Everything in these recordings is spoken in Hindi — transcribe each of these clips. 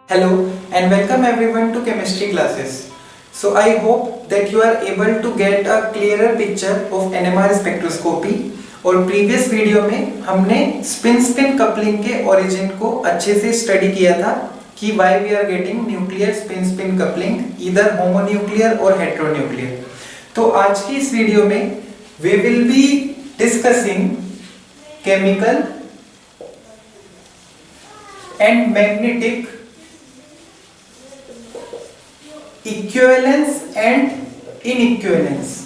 Hello and welcome everyone to chemistry classes. So I hope that you are able to get a clearer picture of NMR spectroscopy. और प्रीवियस वीडियो में हमने स्पिन कपलिंग के ओरिजिन को अच्छे से स्टडी किया था कि why we are getting nuclear spin coupling either homonuclear और हेटेरोन्यूक्लियर। तो आज की इस वीडियो में we will be discussing chemical and magnetic equivalence and inequivalence.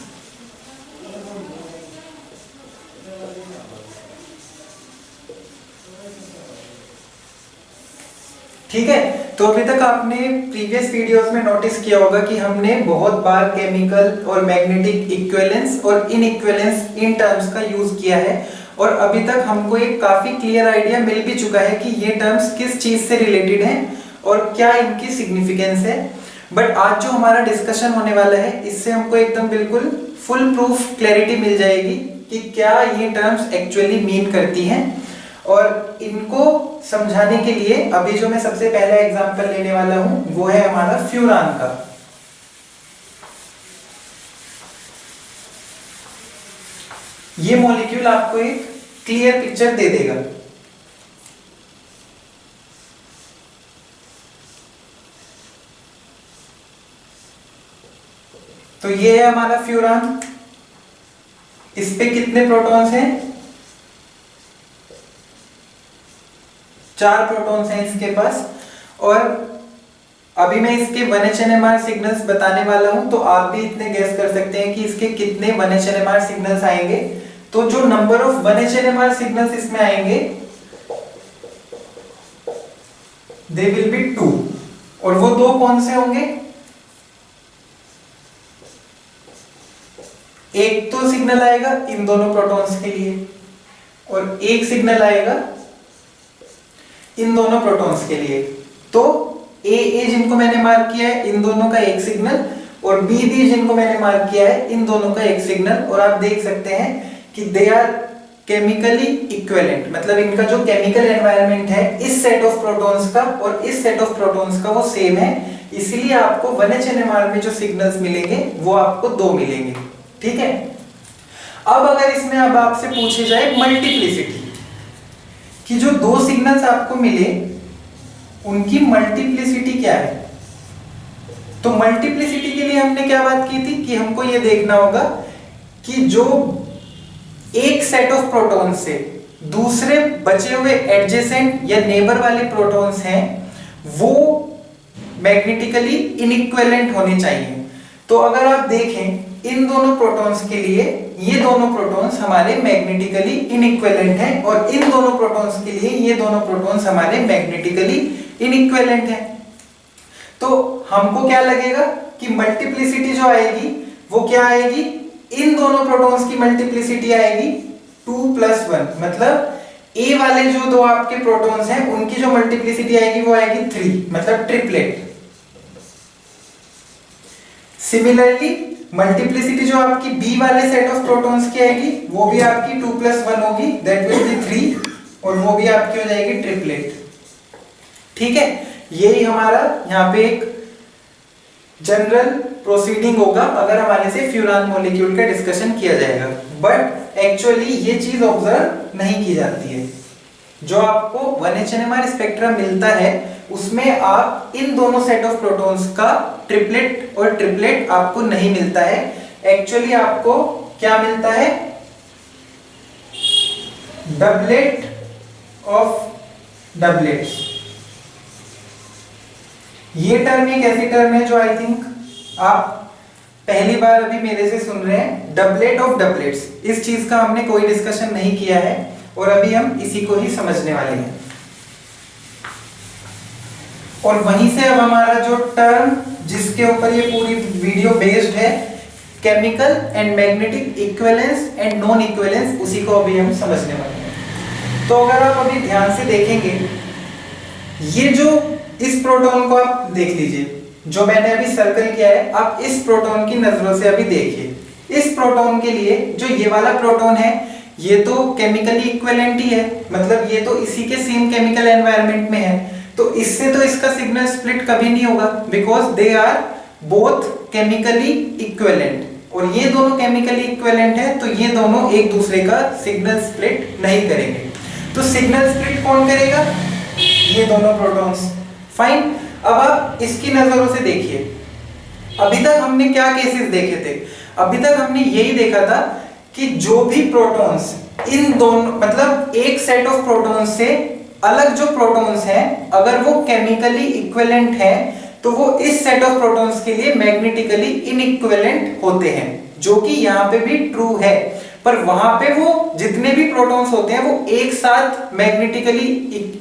ठीक है, तो अभी तक आपने प्रीवियस वीडियोस में नोटिस किया होगा कि हमने बहुत बार केमिकल और मैग्नेटिक इक्विवेलेंस और इनइक्विवेलेंस इन टर्म्स का यूज किया है और अभी तक हमको एक काफी क्लियर आइडिया मिल भी चुका है कि ये टर्म्स किस चीज से रिलेटेड हैं और क्या इनकी सिग्निफिकेंस है। बट आज जो हमारा डिस्कशन होने वाला है इससे हमको एकदम बिल्कुल फुल प्रूफ क्लैरिटी मिल जाएगी कि क्या ये टर्म्स एक्चुअली मीन करती हैं। और इनको समझाने के लिए अभी जो मैं सबसे पहला एग्जांपल लेने वाला हूं वो है हमारा फ्यूरान का। ये मॉलिक्यूल आपको एक क्लियर पिक्चर दे देगा। तो ये है हमारा फ्यूरान। इस पे कितने प्रोटॉन्स हैं? 4 प्रोटॉन्स हैं इसके पास। और अभी मैं इसके 1H NMR सिग्नल्स बताने वाला हूं, तो आप भी इतने गेस कर सकते हैं कि इसके कितने 1H NMR सिग्नल्स आएंगे। तो जो number of 1H NMR signals इसमें आएंगे दे विल बी 2। और वो 2 कौन से होंगे? एक तो सिग्नल आएगा इन दोनों प्रोटॉन्स के लिए और एक सिग्नल आएगा इन दोनों प्रोटॉन्स के लिए। तो ए जिनको मैंने मार्क किया है इन दोनों का एक सिग्नल और बी जिनको मैंने मार्क किया है इन दोनों का एक सिग्नल। और आप देख सकते हैं कि दे आर केमिकली इक्विवेलेंट, मतलब इनका जो केमिकल एनवायरनमेंट है इस सेट ऑफ प्रोटॉन्स का और इस सेट ऑफ प्रोटॉन्स का वो सेम है। इसलिए आपको 1H NMR में जो सिग्नल्स मिलेंगे वो आपको 2 मिलेंगे। ठीक है, अब अगर इसमें अब आपसे पूछे जाए मल्टीप्लिसिटी कि जो 2 सिग्नल्स आपको मिले उनकी मल्टीप्लिसिटी क्या है, तो मल्टीप्लिसिटी के लिए हमने क्या बात की थी कि हमको ये देखना होगा कि जो एक सेट ऑफ प्रोटॉन्स से दूसरे बचे हुए एडजेसेंट या नेबर वाले प्रोटॉन्स हैं वो मैग्नेटिकली इनइक्विवेलेंट होने चाहिए। तो अगर आप देखें इन दोनों प्रोटॉन्स के लिए ये दोनों प्रोटॉन्स हमारे मैग्नेटिकली इनइक्विवेलेंट हैं और इन दोनों प्रोटॉन्स के लिए ये दोनों प्रोटॉन्स हमारे मैग्नेटिकली इनइक्विवेलेंट हैं। तो हमको क्या लगेगा कि मल्टीप्लिसिटी जो आएगी वो क्या आएगी? इन दोनों प्रोटॉन्स की मल्टीप्लिसिटी आएगी 2 + 1, मतलब ए वाले जो 2 आपके प्रोटॉन्स हैं उनकी जो मल्टीप्लिसिटी आएगी वो आएगी 3, मतलब ट्रिपलेट। सिमिलरली मल्टीप्लिसिटी जो आपकी बी वाले सेट ऑफ प्रोटॉन्स की आएगी वो भी आपकी 2 + 1 होगी, दैट विल बी 3 और वो भी आपकी हो जाएगी ट्रिपलेट। ठीक है, यही हमारा यहाँ पे एक जनरल प्रोसीडिंग होगा अगर हमारे से फ्यूरान मॉलिक्यूल का डिस्कशन किया जाएगा। बट एक्चुअली ये चीज ऑब्जर्व नहीं की जाती है। जो आपको 1H NMR स्पेक्ट्रम मिलता है उसमें आप इन दोनों सेट ऑफ प्रोटॉन्स का ट्रिपलेट और ट्रिपलेट आपको नहीं मिलता है। एक्चुअली आपको क्या मिलता है? Doublet of doublets. ये टर्म एक ऐसी टर्म है जो आई थिंक आप पहली बार अभी मेरे से सुन रहे हैं। डबलेट ऑफ डबलेट्स, इस चीज का हमने कोई डिस्कशन नहीं किया है और अभी हम इसी को ही समझने वाले हैं। और वहीं से अब हमारा जो टर्म जिसके ऊपर ये पूरी वीडियो बेस्ड है, chemical and magnetic equivalence and non equivalence, उसी को अभी हम समझने वाले हैं। तो अगर आप अभी ध्यान से देखेंगे ये जो इस प्रोटॉन को आप देख लीजिए, जो मैंने अभी सर्कल किया है, आप इस प्रोटॉन की नजरों से अभी देखिए। इस प्रोटॉन के लिए जो ये वाला प्रोटॉन है ये तो केमिकली इक्विवेलेंट ही है, मतलब ये तो इसी के सेम केमिकल एनवायरनमेंट में है। तो इससे तो इसका सिग्नल स्प्लिट कभी नहीं होगा, because they are both chemically equivalent, और ये दोनों केमिकली इक्विवेलेंट है, तो ये दोनों एक दूसरे का सिग्नल स्प्लिट नहीं करेंगे। तो सिग्नल स्प्लिट कौन करेगा? ये दोनों प्रोटॉन्स। फाइन। अब आप इसकी नजरों से देखिए, अभी तक हमने क्या केसेस देखे थे? अभी तक हमने यही देखा था कि जो भी प्रोटॉन्स इन दोनों, मतलब एक सेट ऑफ प्रोटॉन्स से अलग जो प्रोटॉन्स हैं, अगर वो केमिकली इक्विवेलेंट हैं, तो वो इस सेट ऑफ प्रोटॉन्स के लिए मैग्नेटिकली इनइक्विवेलेंट होते हैं, जो कि यहाँ पे भी ट्रू है। पर वहां पे वो जितने भी प्रोटॉन्स होते हैं वो एक साथ मैग्नेटिकली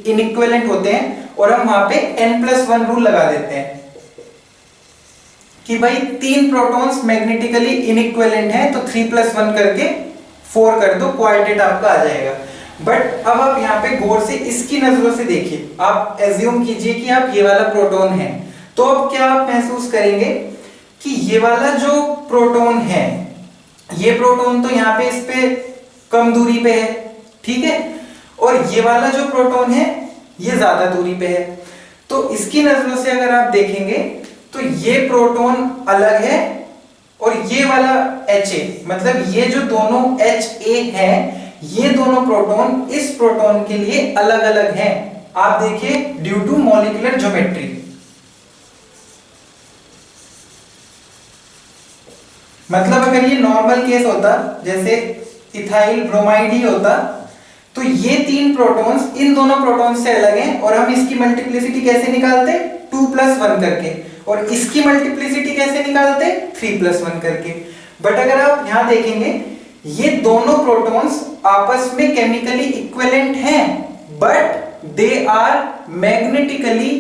इनइक्विवेलेंट होते हैं, और हम वहां पे n+1 रूल लगा देते हैं कि भाई 3 प्रोटॉन्स मैग्नेटिकली इनइक्विवेलेंट हैं, तो 3+1 करके 4 कर दो, क्वार्टेट आपका आ जाएगा। बट अब आप यहाँ पे गौर से इसकी नजरों से देखिए, आप एज्यूम कीजिए कि आप ये वाला प्रोटॉन है, तो अब क्या आप महसूस करेंगे कि ये वाला जो प्रोटॉन है, ये प्रोटॉन तो यहाँ पे इस पे कम दूरी पे है, ठीक है, और ये वाला जो प्रोटॉन है ये ज्यादा दूरी पे है। तो इसकी नजरों से अगर आप देखेंगे तो ये प्रोटॉन अलग है, और ये वाला Ha, मतलब ये जो दोनों Ha है, ये दोनों प्रोटॉन इस प्रोटॉन के लिए अलग अलग हैं। आप देखिए, ड्यू टू मॉलिक्यूलर ज्योमेट्री। मतलब अगर ये नॉर्मल केस होता, जैसे इथाइल ब्रोमाइड ही होता, तो ये 3 प्रोटॉन्स इन दोनों प्रोटॉन्स से अलग हैं, और हम इसकी मल्टीप्लिसिटी कैसे निकालते? 2+1 करके, और इसकी मल्टीप्लिसिटी कैसे निकालते? 3+1 करके। बट अगर आप यहां देखेंगे, ये दोनों प्रोटॉन्स आपस में केमिकली इक्विवेलेंट हैं, but they are magnetically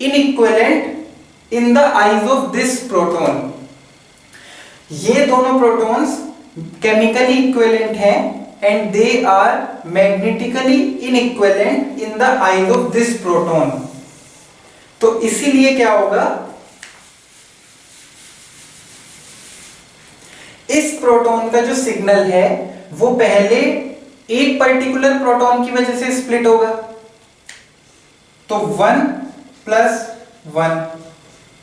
inequivalent in the eyes of this proton. ये दोनों प्रोटॉन्स केमिकली इक्विवेलेंट हैं and they are magnetically inequivalent in the eyes of this proton. तो इसीलिए क्या होगा, इस प्रोटॉन का जो सिग्नल है वो पहले एक पर्टिकुलर प्रोटॉन की वजह से स्प्लिट होगा, तो 1+1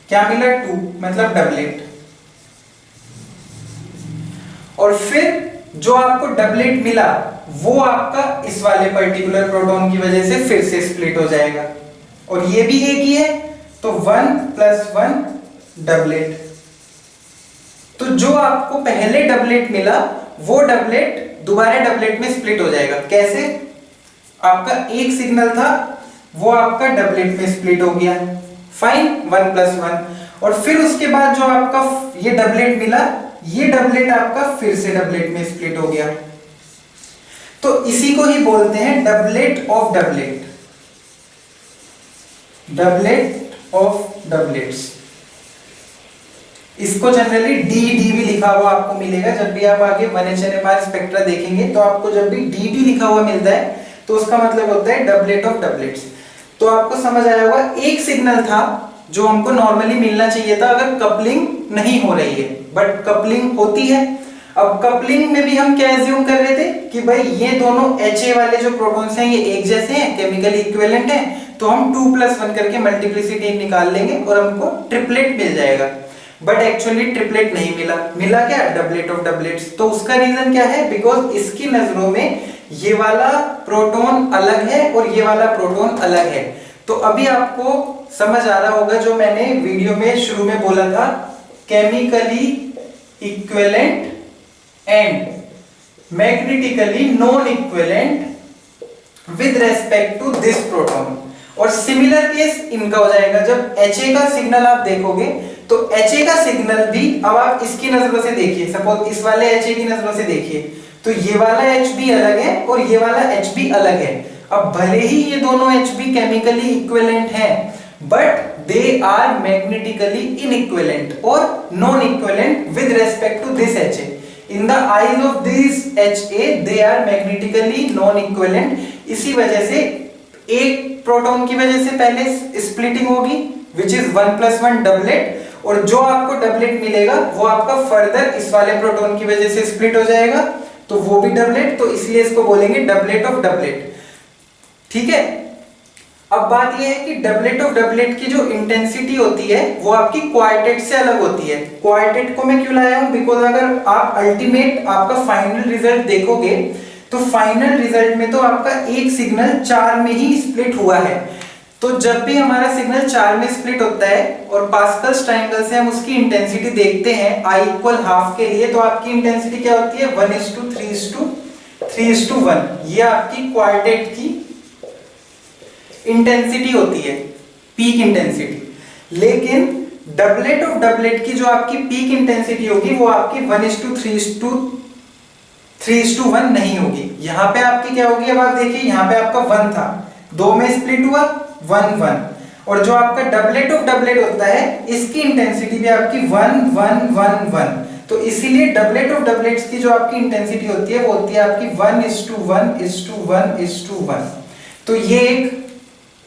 क्या मिला? 2, मतलब डबलेट। और फिर जो आपको डबलेट मिला वो आपका इस वाले पर्टिकुलर प्रोटॉन की वजह से फिर से स्प्लिट हो जाएगा, और ये भी एक ही है, तो 1+1 डबलेट। तो जो आपको पहले डबलेट मिला वो डबलेट दोबारा डबलेट में स्प्लिट हो जाएगा। कैसे? आपका एक सिग्नल था, वो आपका डबलेट में स्प्लिट हो गया। फाइन, 1+1। और फिर उसके बाद जो आपका ये डबलेट मिला, ये डबलेट आपका फिर से डबलेट में स्प्लिट हो गया। तो इसी को ही बोलते हैं doublet of doublet, doublet of doublets. इसको जनरली डी भी लिखा हुआ आपको मिलेगा। जब भी आप आगे 1HNMR स्पेक्ट्रा देखेंगे, तो आपको जब भी डी लिखा हुआ मिलता है, तो उसका मतलब होता है डबलेट ऑफ डबलेट्स। तो आपको समझ आया होगा, एक सिग्नल था जो हमको नॉर्मली मिलना चाहिए था अगर कपलिंग नहीं हो रही है, बट कपलिंग होती है। अब कपलिंग में भी हम क्या एज्यूम कर रहे थे कि भाई ये दोनों Ha वाले जो प्रोटॉन्स हैं ये एक जैसे हैं, केमिकली इक्विवेलेंट हैं, तो हम 2+1 करके मल्टीप्लिसिटी निकाल लेंगे और हमको ट्रिपलेट मिल जाएगा। बट एक्चुअली ट्रिपलेट नहीं मिला। मिला क्या? Doublet of doublets. तो उसका रीजन क्या है? बिकॉज इसकी नजरों में ये वाला प्रोटॉन अलग है और ये वाला प्रोटॉन अलग है। तो अभी आपको समझ आ रहा होगा जो मैंने वीडियो में शुरू में बोला था, chemically equivalent and magnetically non equivalent with respect to this proton. और सिमिलर केस इनका हो जाएगा। जब Ha का सिग्नल आप देखोगे तो Ha का सिग्नल भी, अब आप इसकी नजरों से देखिए, सपोज इस वाले Ha की नजरों से देखिए, तो ये वाला H भी अलग है और ये वाला H भी अलग है। अब भले ही ये दोनों H भी केमिकली इक्विवेलेंट हैं, but they are magnetically inequivalent और non equivalent with respect to this Ha। In the eyes of this Ha, they are magnetically non-equivalent। इसी वजह से एक प्रोटॉन की वजह से पहले स्प्लिटिंग होगी, which is 1+1 डबलेट, और जो आपको डबलेट मिलेगा वो आपका फर्दर इस वाले प्रोटॉन की वजह से स्प्लिट हो जाएगा, तो वो भी डबलेट। तो इसलिए इसको बोलेंगे डबलेट ऑफ डबलेट। ठीक है। अब बात यह है कि डबलेट ऑफ डबलेट की जो इंटेंसिटी होती है वो आपकी क्वार्टेट से अलग होती है। क्वार्टेट को मैं क्यों लाया हूं, बिकॉज अगर आप अल्टीमेट आपका फाइनल रिजल्ट देखोगे तो फाइनल रिजल्ट में तो आपका एक सिग्नल 4 में ही स्प्लिट हुआ है। तो जब भी हमारा सिग्नल 4 में स्प्लिट होता है और पास्कल्स ट्रायंगल से हम उसकी इंटेंसिटी देखते हैं I इक्वल हाफ के लिए, तो आपकी इंटेंसिटी क्या होती है 1:3:3:1। ये आपकी क्वार्टेट की इंटेंसिटी होती है, पीक इंटेंसिटी। लेकिन डबलेट ऑफ डबलेट की जो आपकी पीक इंटेंसिटी होगी वो आपकी 1:3:1 नहीं होगी। यहां पे आपकी क्या होगी, अब आप देखिए यहां पे आपका 1 था, 2 में स्प्लिट हुआ 1 1, और जो आपका डबलेट ऑफ डबलेट होता है इसकी इंटेंसिटी भी आपकी 1 1 1 1। तो इसीलिए डबलेट ऑफ डबलेट्स की जो आपकी इंटेंसिटी होती है वो होती है आपकी 1:1:1:1। तो ये एक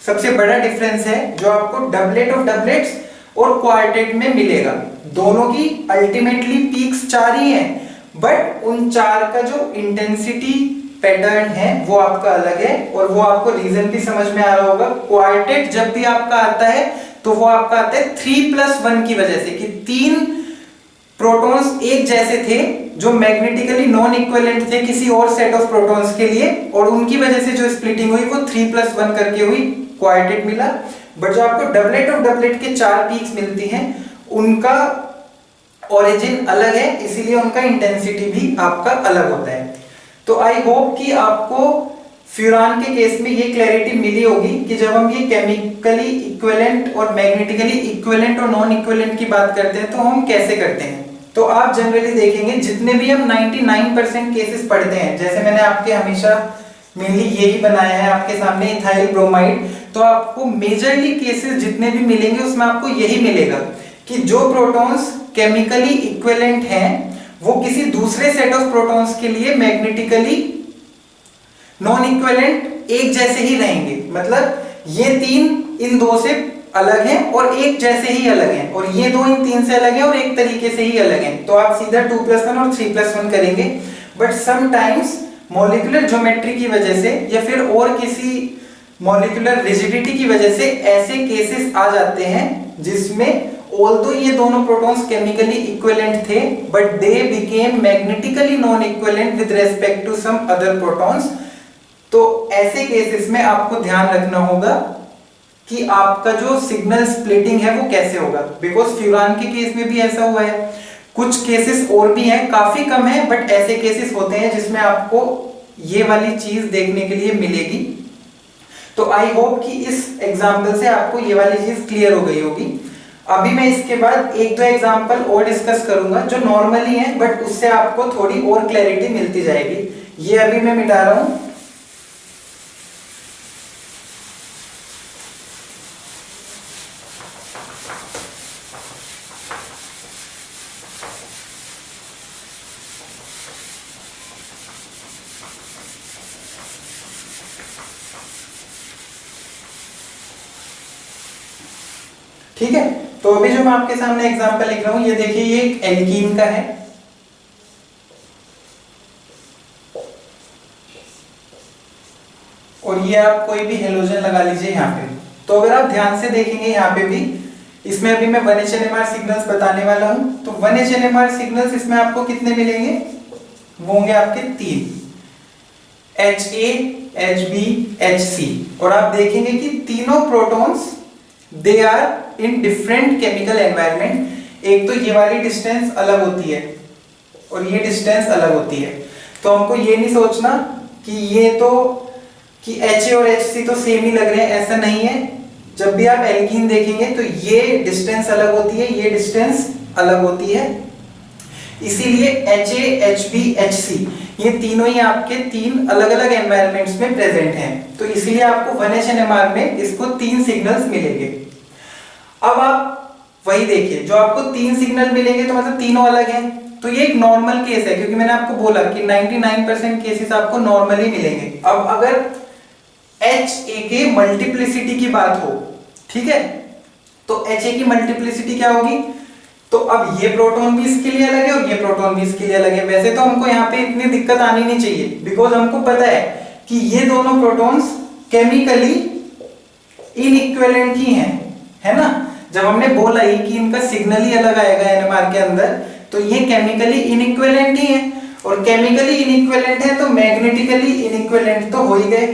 सबसे बड़ा डिफरेंस है जो आपको डबलेट ऑफ डबलेट्स और क्वार्टेट में मिलेगा। दोनों की अल्टीमेटली पीक्स 4 ही हैं, बट उन 4 का जो इंटेंसिटी पैटर्न है वो आपका अलग है, और वो आपको रीजन भी समझ में आ रहा होगा। क्वार्टेट जब भी आपका आता है तो वो आपका आता है 3+1 की वजह से, कि 3 प्रोटॉन्स एक जैसे थे जो मैग्नेटिकली नॉन इक्विवेलेंट थे किसी और सेट ऑफ प्रोटॉन्स के लिए, और उनकी वजह से जो स्प्लिटिंग हुई वो 3+1 करके हुई, क्वार्टेट मिला। बट जो आपको डबलेट ऑफ डबलेट के 4 पीक्स मिलती हैं उनका ओरिजिन अलग है, इसीलिए उनका इंटेंसिटी भी आपका अलग होता है। तो आई होप कि आपको फ्यूरान के केस में ये क्लैरिटी मिली होगी कि जब हम ये केमिकली इक्विवेलेंट और मैग्नेटिकली इक्विवेलेंट और नॉन इक्विवेलेंट की बात करते हैं तो हम कैसे करते हैं। तो आप जनरली देखेंगे जितने भी हम 99% केसेस पढ़ते हैं, जैसे मैंने आपके हमेशा मेनली यही बनाया है आपके सामने इथाइल ब्रोमाइड, तो आपको मेजरली केसेस जितने भी मिलेंगे उसमें आपको यही मिलेगा कि जो प्रोटॉन्स केमिकली इक्विवेलेंट हैं वो किसी दूसरे सेट ऑफ प्रोटॉन्स के लिए मैग्नेटिकली नॉन इक्विवेलेंट एक जैसे ही रहेंगे। मतलब ये 3 इन 2 से अलग हैं और एक जैसे ही अलग हैं, और ये 2 इन 3 से अलग हैं और एक तरीके से ही अलग हैं। तो आप सीधा 2+1 और 3+1 करेंगे। बट समटाइम्स मॉलिक्यूलर ज्योमेट्री की वजह से या फिर और किसी मॉलिक्यूलर रिजिडिटी की वजह से ऐसे केसेस आ जाते हैं जिसमें ऑल्दो ये दोनों प्रोटॉन्स केमिकली इक्विवेलेंट थे but they became magnetically non equivalent with respect to some other protons. तो ऐसे केसेस में आपको ध्यान रखना होगा कि आपका जो सिग्नल स्प्लिटिंग है वो कैसे होगा, बिकॉज फ्यूरान के केस में भी ऐसा हुआ है। कुछ केसेस और भी हैं, काफी कम है, बट ऐसे केसेस होते हैं जिसमें आपको ये वाली चीज देखने के लिए मिलेगी। तो आई होप कि इस एग्जाम्पल से आपको ये वाली चीज क्लियर हो गई होगी। अभी मैं इसके बाद 1-2 एग्जाम्पल और डिस्कस करूंगा जो नॉर्मली हैं, बट उससे आपको थोड़ी और क्लैरिटी मिलती जाएगी। ये अभी मैं मिटा रहा हूं। ठीक है, तो अभी जो मैं आपके सामने एग्जांपल लिख रहा हूं, ये देखिए ये एक एल्कीन का है, और ये आप कोई भी हेलोजन लगा लीजिए यहाँ पे। तो अगर आप ध्यान से देखेंगे यहाँ पे भी, इसमें अभी मैं 1HNMR सिग्नल्स बताने वाला हूं। तो 1HNMR सिग्नल्स इसमें आपको कितने मिलेंगे, वो होंगे आपके 3, HA, HB, HC। और आप देखेंगे कि तीनों protons they are in different chemical environment. एक तो ये वाली डिस्टेंस अलग होती है और ये डिस्टेंस अलग होती है। तो हमको ये नहीं सोचना कि ये तो कि HA और HC तो सेम ही लग रहे हैं, ऐसा नहीं है। जब भी आप एल्कीन देखेंगे तो ये डिस्टेंस अलग होती है, ये डिस्टेंस अलग होती है। इसीलिए HA, HB, HC ये तीनों ही आपके 3 अलग अलग एनवायरनमेंट्स में प्रेजेंट हैं। तो इसीलिए आपको 1HNMR में इसको 3 सिग्नल्स मिलेंगे। अब आप वही देखिए, जो आपको 3 सिग्नल मिलेंगे तो मतलब तीनों अलग हैं। तो ये एक नॉर्मल केस है, क्योंकि मैंने आपको बोला कि 99% केसेस आपको नॉर्मली मिलेंगे। अब अगर HA के मल्टीप्लिसिटी की बात हो, ठीक है, तो HA की मल्टीप्लिसिटी क्या होगी, तो अब ये प्रोटॉन भी इसके लिए अलग है और ये प्रोटॉन भी इसके लिए अलग है। वैसे तो हमको यहाँ पे इतनी दिक्कत आनी नहीं चाहिए, बिकॉज हमको पता है कि ये दोनों प्रोटॉन्स केमिकली इनइक्विवेलेंट ही है ना। जब हमने बोला ही कि इनका सिग्नल ही अलग आएगा एनएमआर के अंदर, तो ये केमिकली इनइक्विवेलेंट ही है, और केमिकली इनइक्विवेलेंट है तो मैग्नेटिकली इनइक्विवेलेंट तो हो ही गए।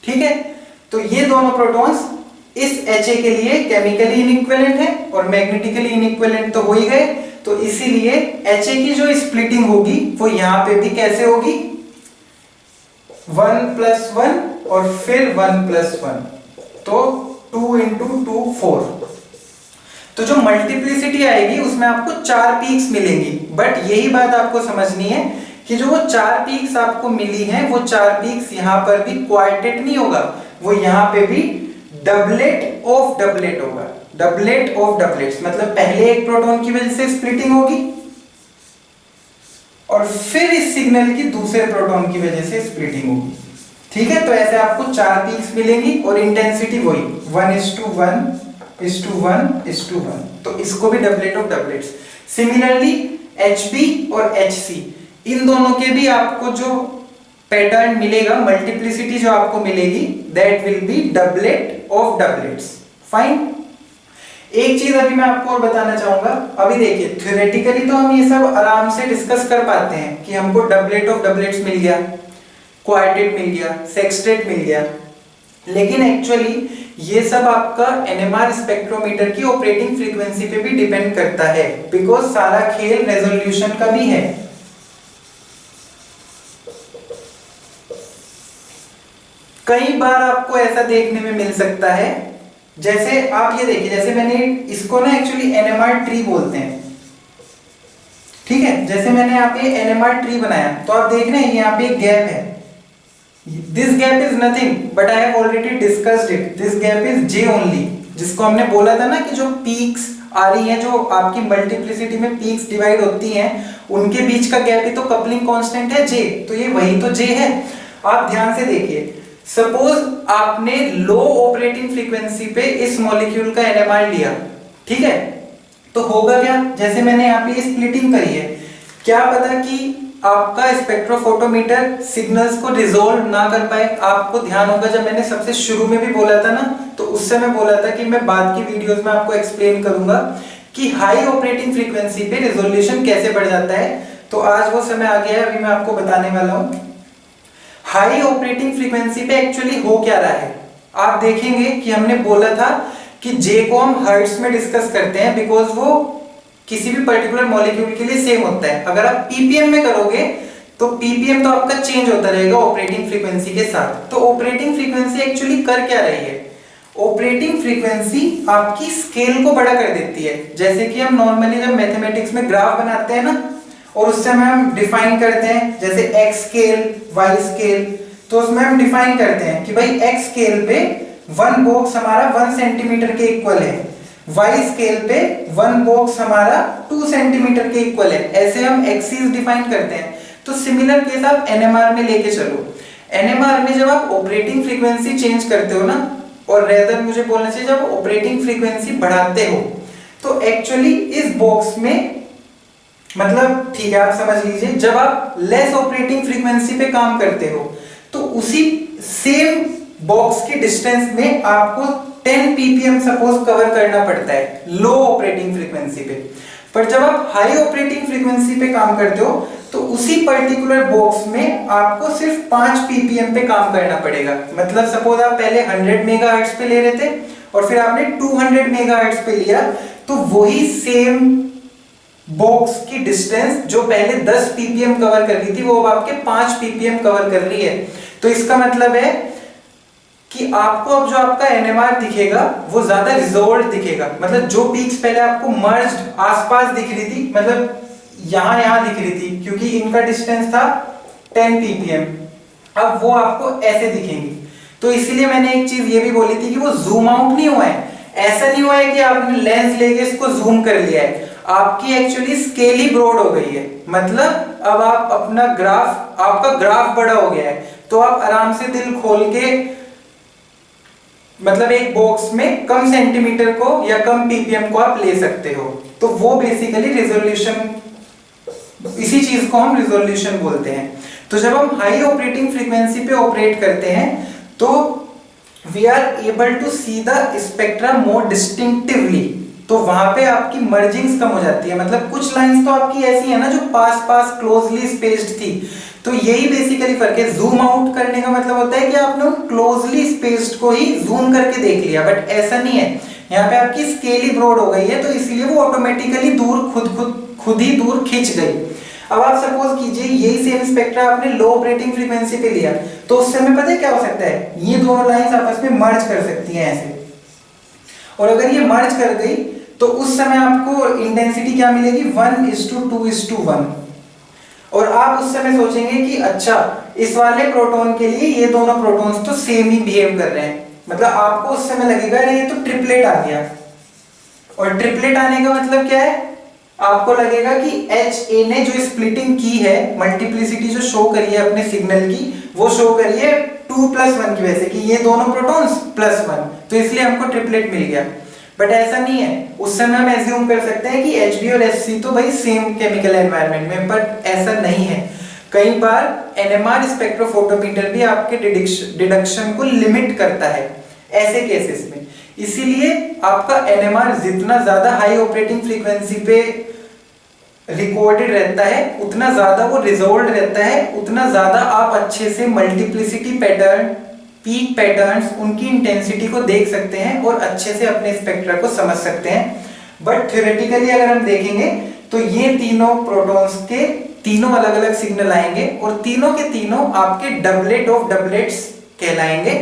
ठीक है, तो ये दोनों प्रोटॉन्स इस Ha के लिए केमिकली इनइक्विवेलेंट है और मैग्नेटिकली इनइक्विवेलेंट तो हो ही गए। तो इसीलिए Ha की जो स्प्लिटिंग होगी वो यहां पे भी कैसे होगी, 1+1 और फिर 1+1, तो 2 × 2 4। तो जो मल्टीप्लिसिटी आएगी उसमें आपको 4 पीक्स मिलेंगी, बट यही बात आपको समझनी है कि जो वो 4 पीक्स आपको मिली हैं वो 4 पीक्स यहां पर भी क्वार्टेट नहीं होगा, वो यहां पे भी डबलेट ऑफ डबलेट होगा। डबलेट ऑफ डबलेट्स मतलब पहले एक प्रोटॉन की वजह से स्प्लिटिंग होगी और फिर इस सिग्नल की दूसरे प्रोटॉन की वजह से स्प्लिटिंग होगी। ठीक है, तो ऐसे आपको 4 पीक्स मिलेंगी और इंटेंसिटी वही 1:1:1:1, तो इसको भी doublet of doublets. Similarly Hb और Hc इन दोनों के भी आपको जो पैटर्न मिलेगा, मल्टीप्लिसिटी जो आपको मिलेगी, that will be doublet of doublets. Fine. एक चीज अभी मैं आपको और बताना चाहूंगा। अभी देखिए थ्योरेटिकली तो हम ये सब आराम से डिस्कस कर पाते हैं कि हमको डबलेट ऑफ डबलेट्स मिल गया, क्वार्टेट मिल गया, सेक्सटेट मिल गया, लेकिन एक्चुअली ये सब आपका एनएमआर स्पेक्ट्रोमीटर की ऑपरेटिंग फ्रीक्वेंसी पे भी डिपेंड करता है, बिकॉज सारा खेल रेजोल्यूशन का भी है। कई बार आपको ऐसा देखने में मिल सकता है, जैसे आप ये देखिए, जैसे मैंने इसको ना एक्चुअली एनएमआर ट्री बोलते हैं। ठीक है, जैसे मैंने यहाँ पे एनएमआर ट्री बनाया तो आप देख रहे हैं यहाँ पे एक गैप है। This gap is nothing but I have already discussed it, this gap is J only, जिसको हमने बोला था ना कि जो पीक्स आ रही हैं, जो आपकी मल्टीप्लिसिटी में पीक्स डिवाइड होती हैं, उनके बीच का गैप ही तो कपलिंग कांस्टेंट है जे, तो ये वही तो जे है। आप ध्यान से देखिए, सपोज आपने लो ऑपरेटिंग फ्रीक्वेंसी पे इस मॉलिक्यूल का एनएमआर लिया, ठीक है, तो होगा क्या, जैसे मैंने यहाँ पे स्प्लिटिंग करी है, क्या पता कि आपका स्पेक्ट्रोफोटोमीटर सिग्नल्स को रिजोल्व ना कर पाए। आपको ध्यान होगा जब मैंने सबसे शुरू में भी बोला था ना, तो उस समय बोला था कि मैं बाद की वीडियोस में आपको एक्सप्लेन करूंगा कि हाई ऑपरेटिंग फ्रीक्वेंसी पे रिजोल्यूशन कैसे बढ़ जाता है। तो आज वो समय आ गया है, अभी मैं आपको बताने वाला हूं। हाई ऑपरेटिंग फ्रीक्वेंसी पे एक्चुअली हो क्या रहा है, आप देखेंगे कि हमने बोला था कि जे को हम हर्ट्ज में डिस्कस करते हैं, बिकॉज वो किसी भी पर्टिकुलर मॉलिक्यूल के लिए सेम होता है। अगर आप पीपीएम में करोगे तो पीपीएम तो आपका चेंज होता रहेगा ऑपरेटिंग फ्रीक्वेंसी के साथ। तो ऑपरेटिंग फ्रीक्वेंसी एक्चुअली कर क्या रही है, ऑपरेटिंग फ्रीक्वेंसी आपकी स्केल को बड़ा कर देती है। जैसे कि हम नॉर्मली जब मैथमेटिक्स में ग्राफ बनाते हैं ना, और उस समय हम डिफाइन करते हैं, जैसे एक्स स्केल, वाई स्केल, तो उसमें हम डिफाइन करते हैं कि भाई एक्स स्केल पे 1 बॉक्स हमारा 1 सेंटीमीटर के इक्वल है, वाई स्केल पे 1 बॉक्स हमारा 2 सेंटीमीटर के इक्वल है। ऐसे हम एक्सिस डिफाइन करते हैं। तो सिमिलर केस आप एनएमआर में लेके चलो। एनएमआर में जब आप ऑपरेटिंग फ्रीक्वेंसी चेंज करते हो ना, और रेदर मुझे बोलना चाहिए जब ऑपरेटिंग फ्रीक्वेंसी बढ़ाते हो, तो एक्चुअली इस बॉक्स में, मतलब ठीक है आप समझ लीजिए, जब आप लेस ऑपरेटिंग फ्रीक्वेंसी पे काम करते हो तो उसी सेम बॉक्स की डिस्टेंस में आपको 10 ppm सपोज कवर करना पड़ता है लो ऑपरेटिंग फ्रीक्वेंसी पे। पर जब आप हाई ऑपरेटिंग फ्रीक्वेंसी पे काम करते हो तो उसी पर्टिकुलर बॉक्स में आपको सिर्फ 5 ppm पे काम करना पड़ेगा। मतलब सपोज आप पहले 100 मेगाहर्ट्ज पे ले रहे थे और फिर आपने 200 मेगाहर्ट्ज पे लिया, तो वही सेम बॉक्स की डिस्टेंस जो पहले 10 ppm कवर कर रही थी वो अब आपके 5 ppm कवर कर रही है। तो इसका मतलब है कि आपको अब जो आपका एनएमआर दिखेगा वो ज्यादा रिजोल्व दिखेगा। मतलब जो पीक्स पहले आपको मर्ज्ड आसपास दिख रही थी, मतलब यहां दिख रही थी क्योंकि इनका डिस्टेंस था 10 ppm, अब वो आपको ऐसे दिखेंगी। तो इसीलिए मैंने एक चीज ये भी बोली थी कि वो जूम आउट नहीं हुआ है। ऐसा नहीं हुआ है कि आपने लेंस लेके इसको जूम कर लिया है, आपकी एक्चुअली स्केल ही ब्रॉड हो गई है। मतलब अब आप अपना ग्राफ, आपका ग्राफ बड़ा हो गया है, तो आप आराम से दिल खोल के, मतलब एक बॉक्स में कम सेंटीमीटर को या कम पीपीएम को आप ले सकते हो। तो वो बेसिकली रिजोल्यूशन, इसी चीज को हम रिजोल्यूशन बोलते हैं। तो जब हम हाई ऑपरेटिंग फ्रीक्वेंसी पे ऑपरेट करते हैं तो we are able to see the spectra more distinctively. तो वहां पे आपकी मर्जिंग्स कम हो जाती है, मतलब कुछ लाइंस तो आपकी ऐसी है ना जो पास पास क्लोजली स्पेस्ड थी। तो यही बेसिकली फर्क है। जूम आउट करने का मतलब होता है कि आपने क्लोजली स्पेस्ड को ही जूम करके देख लिया, बट ऐसा नहीं है। यहाँ पे आपकी स्केल ही ब्रॉड हो गई है, तो इसलिए वो ऑटोमेटिकली दूर खुद ही दूर खिंच गई। अब आप सपोज कीजिए यही सेम स्पेक्ट्रा आपने लो ऑपरेटिंग फ्रीक्वेंसी पे लिया, तो उस समय पता है क्या हो सकता है, ये दोनों लाइंस आपस में मर्ज कर सकती हैं ऐसे। और अगर ये मर्ज कर गई तो उस समय आपको इंटेंसिटी क्या मिलेगी, 1:2:1। और आप उस समय सोचेंगे कि अच्छा इस वाले प्रोटॉन के लिए ये दोनों प्रोटॉन्स तो सेम ही बिहेव कर रहे हैं, मतलब आपको उस समय लगेगा ये तो ट्रिपलेट आ गया। और ट्रिपलेट आने का मतलब क्या है, आपको लगेगा कि HA ने जो स्प्लिटिंग की है, मल्टीप्लिसिटी जो शो करी है अपने सिग्नल की, वो शो करी है 2+1 की वजह से कि ये दोनों प्रोटॉन्स +1, तो इसलिए हमको ट्रिपलेट मिल गया। बट ऐसा नहीं है, उस समय हम एज्यूम कर सकते हैं कि HB और HC तो भाई सेम केमिकल एनवायरनमेंट में, बट ऐसा नहीं है। कई बार NMR स्पेक्ट्रोफोटोमीटर भी आपके डिडक्शन को लिमिट करता है ऐसे केसेस में। इसीलिए आपका NMR जितना ज्यादा हाई ऑपरेटिंग फ्रीक्वेंसी पे रिकॉर्डेड रहता है, उतना ज्यादा वो रिजॉल्व रहता है, उतना ज्यादा आप अच्छे से मल्टीप्लिसिटी पैटर्न, पीक पैटर्न्स, उनकी इंटेंसिटी को देख सकते हैं और अच्छे से अपने स्पेक्ट्रा को समझ सकते हैं। बट थ्योरेटिकली अगर हम देखेंगे तो ये तीनों प्रोटॉन्स के तीनों अलग अलग सिग्नल आएंगे और तीनों के तीनों आपके डबलेट ऑफ डबलेट्स कहलाएंगे।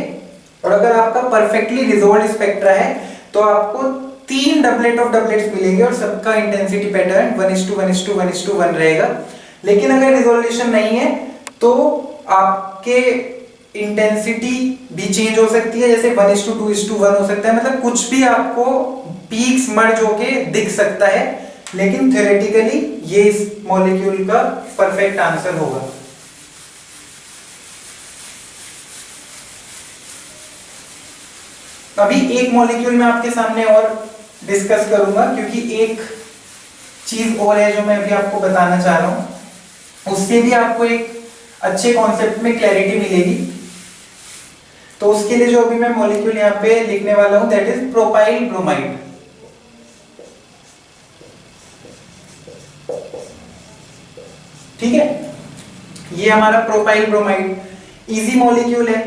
और अगर आपका परफेक्टली रिजॉल्व स्पेक्ट्रा है तो आपको 3 डबलेट ऑफ डबलेट्स मिलेंगे और सबका इंटेंसिटी पैटर्न 1:1:1:1 रहेगा। लेकिन अगर रिजोल्यूशन नहीं है तो आपके इंटेंसिटी भी चेंज हो सकती है, जैसे 1:2:1 हो सकता है, मतलब कुछ भी आपको पीक्स मर्ज होके दिख सकता है। लेकिन थ्योरेटिकली ये इस मॉलिक्यूल का परफेक्ट आंसर होगा। अभी एक मॉलिक्यूल में आपके सामने और डिस्कस करूंगा, क्योंकि एक चीज और है जो मैं अभी आपको बताना चाह रहा हूं, उससे भी आपको एक अच्छे कॉन्सेप्ट में क्लैरिटी मिलेगी। तो उसके लिए जो अभी मैं मॉलिक्यूल यहाँ पे लिखने वाला हूं, दैट इज प्रोपाइल ब्रोमाइड। ठीक है, ये हमारा प्रोपाइल ब्रोमाइड इजी मॉलिक्यूल है।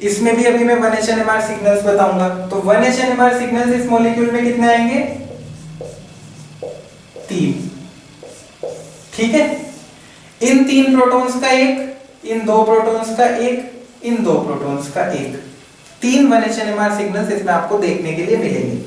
इसमें भी अभी मैं 1H NMR सिग्नल्स बताऊंगा। तो 1H NMR सिग्नल्स इस मॉलिक्यूल में कितने आएंगे, 3। ठीक है, इन 3 प्रोटॉन्स का एक, इन 2 प्रोटॉन्स का एक, इन 2 प्रोटॉन्स का एक, 3 1H NMR सिग्नल्स इसमें आपको देखने के लिए मिलेंगे।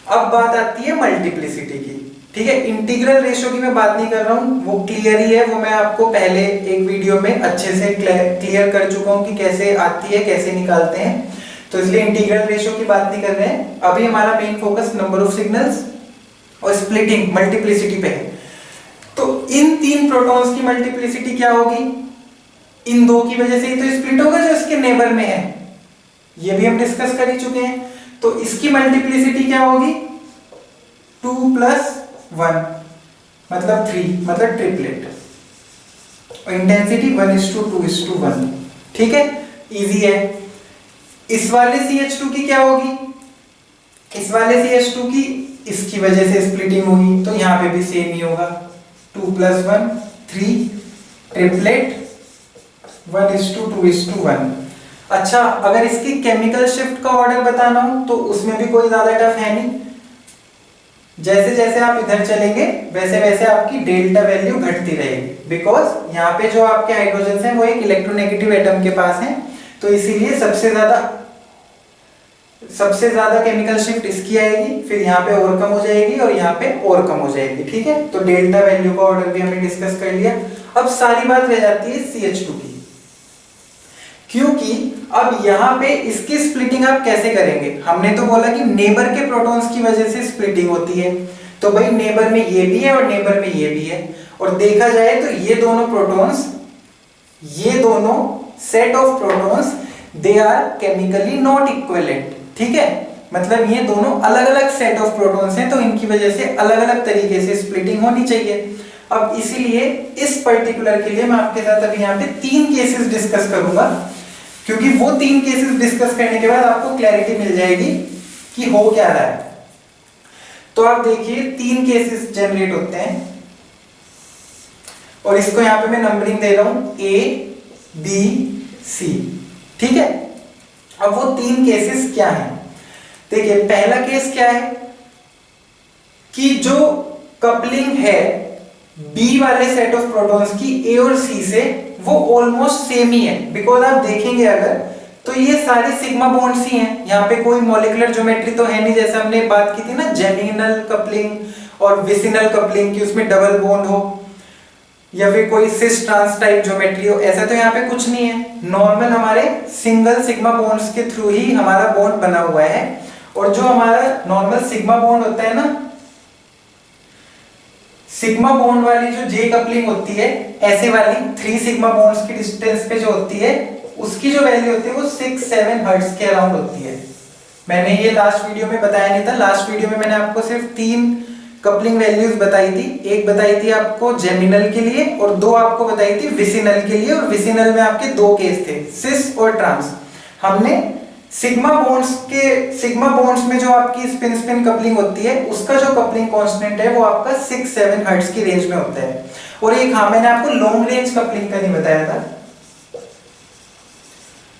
अब बात आती है मल्टीप्लिसिटी की। ठीक है, इंटीग्रल रेशियो की मैं बात नहीं कर रहा हूं, वो क्लियर ही है, वो मैं आपको पहले एक वीडियो में अच्छे से क्लियर कर चुका हूं कि कैसे आती है, कैसे निकालते हैं, तो इसलिए इंटीग्रल रेशियो की बात नहीं कर रहे हैं। अभी हमारा main focus number of signals और स्प्लिटिंग मल्टीप्लिसिटी पे है। तो इन 3 प्रोटॉन्स की मल्टीप्लिसिटी क्या होगी, इन 2 की वजह से ही तो स्प्लिट होगा जो इसके नेबर में है, ये भी हम डिस्कस कर ही चुके हैं। तो इसकी मल्टीप्लिसिटी क्या होगी, 2+1 मतलब 3, मतलब ट्रिपलेट, और इंटेंसिटी 1:2:1। ठीक है, इजी है। इस वाले CH2 की क्या होगी, इस वाले CH2 की इसकी वजह से स्प्लिटिंग होगी, तो यहां पे भी सेम ही होगा, 2+1 3 ट्रिपलेट 1:2:1। अच्छा, अगर इसकी केमिकल शिफ्ट का ऑर्डर बताना हो तो उसमें भी कोई ज्यादा टफ है नहीं। जैसे जैसे आप इधर चलेंगे वैसे वैसे आपकी डेल्टा वैल्यू घटती रहेगी, बिकॉज यहाँ पे जो आपके हाइड्रोजन हैं वो एक इलेक्ट्रोनेगेटिव एटम के पास हैं, तो इसीलिए सबसे ज्यादा केमिकल शिफ्ट इसकी आएगी, फिर यहाँ पे और कम हो जाएगी और यहाँ पे और कम हो जाएगी। ठीक है, तो डेल्टा वैल्यू का ऑर्डर भी हमने डिस्कस कर लिया। अब सारी बात रह जाती है CH2 की, क्योंकि अब यहाँ पे इसकी स्प्लिटिंग आप कैसे करेंगे। हमने तो बोला कि नेबर के प्रोटॉन्स की वजह से स्प्लिटिंग होती है, तो भाई नेबर में ये भी है और नेबर में ये भी है, और देखा जाए तो ये दोनों प्रोटॉन्स, ये दोनों set of protons, they are chemically not equivalent. ठीक है, मतलब ये दोनों अलग अलग सेट ऑफ प्रोटॉन्स हैं, तो इनकी वजह से अलग अलग तरीके से स्प्लिटिंग होनी चाहिए। अब इसीलिए इस पर्टिकुलर के लिए मैं आपके साथ अभी यहाँ पे 3 केसेस डिस्कस करूंगा, क्योंकि वो 3 केसेस डिस्कस करने के बाद आपको क्लैरिटी मिल जाएगी कि हो क्या रहा है। तो आप देखिए 3 केसेस जनरेट होते हैं और इसको यहां पे मैं नंबरिंग दे रहा हूं A B C, ठीक है। अब वो 3 केसेस क्या हैं? देखिए पहला केस क्या है कि जो कपलिंग है B वाले सेट ऑफ प्रोटॉन्स की A और C से वो ऑलमोस्ट सेम ही है। बिकॉज आप देखेंगे अगर तो ये सारे सिग्मा बॉन्ड्स ही हैं, यहाँ पे कोई मॉलिक्यूलर ज्योमेट्री तो है नहीं, जैसे हमने बात की थी ना जेमिनल कपलिंग और विसिनल कपलिंग की, उसमें डबल बॉन्ड हो या फिर कोई सिस ट्रांस टाइप ज्योमेट्री हो, ऐसा तो यहाँ पे कुछ नहीं है। नॉर्मल हमारे सिंगल सिग्मा बॉन्ड्स के थ्रू ही हमारा बॉन्ड बना हुआ है। और जो हमारा नॉर्मल सिग्मा बॉन्ड होता है ना, सिग्मा बॉन्ड वाली जो जे कपलिंग होती है, ऐसे वाली 3 सिग्मा बॉन्ड्स की डिस्टेंस पे जो होती है, उसकी जो वैल्यू होती है वो 6-7 हर्ट्ज के अराउंड होती है। मैंने ये लास्ट वीडियो में बताया नहीं था। लास्ट वीडियो में मैंने आपको सिर्फ 3 कपलिंग वैल्यूज बताई थी। एक बताई थी आपको जेमिनल के लिए और 2 आपको बताई थी विसिनल के लिए। और विसिनल में आपके 2 केस थे, सिस और ट्रांस। हमने सिग्मा बॉन्ड्स में जो आपकी स्पिन स्पिन कपलिंग होती है, उसका जो कपलिंग कांस्टेंट है वो आपका 6-7 हर्ट्ज की रेंज में होता है। और एक मैंने आपको लॉन्ग रेंज कपलिंग का नहीं बताया था।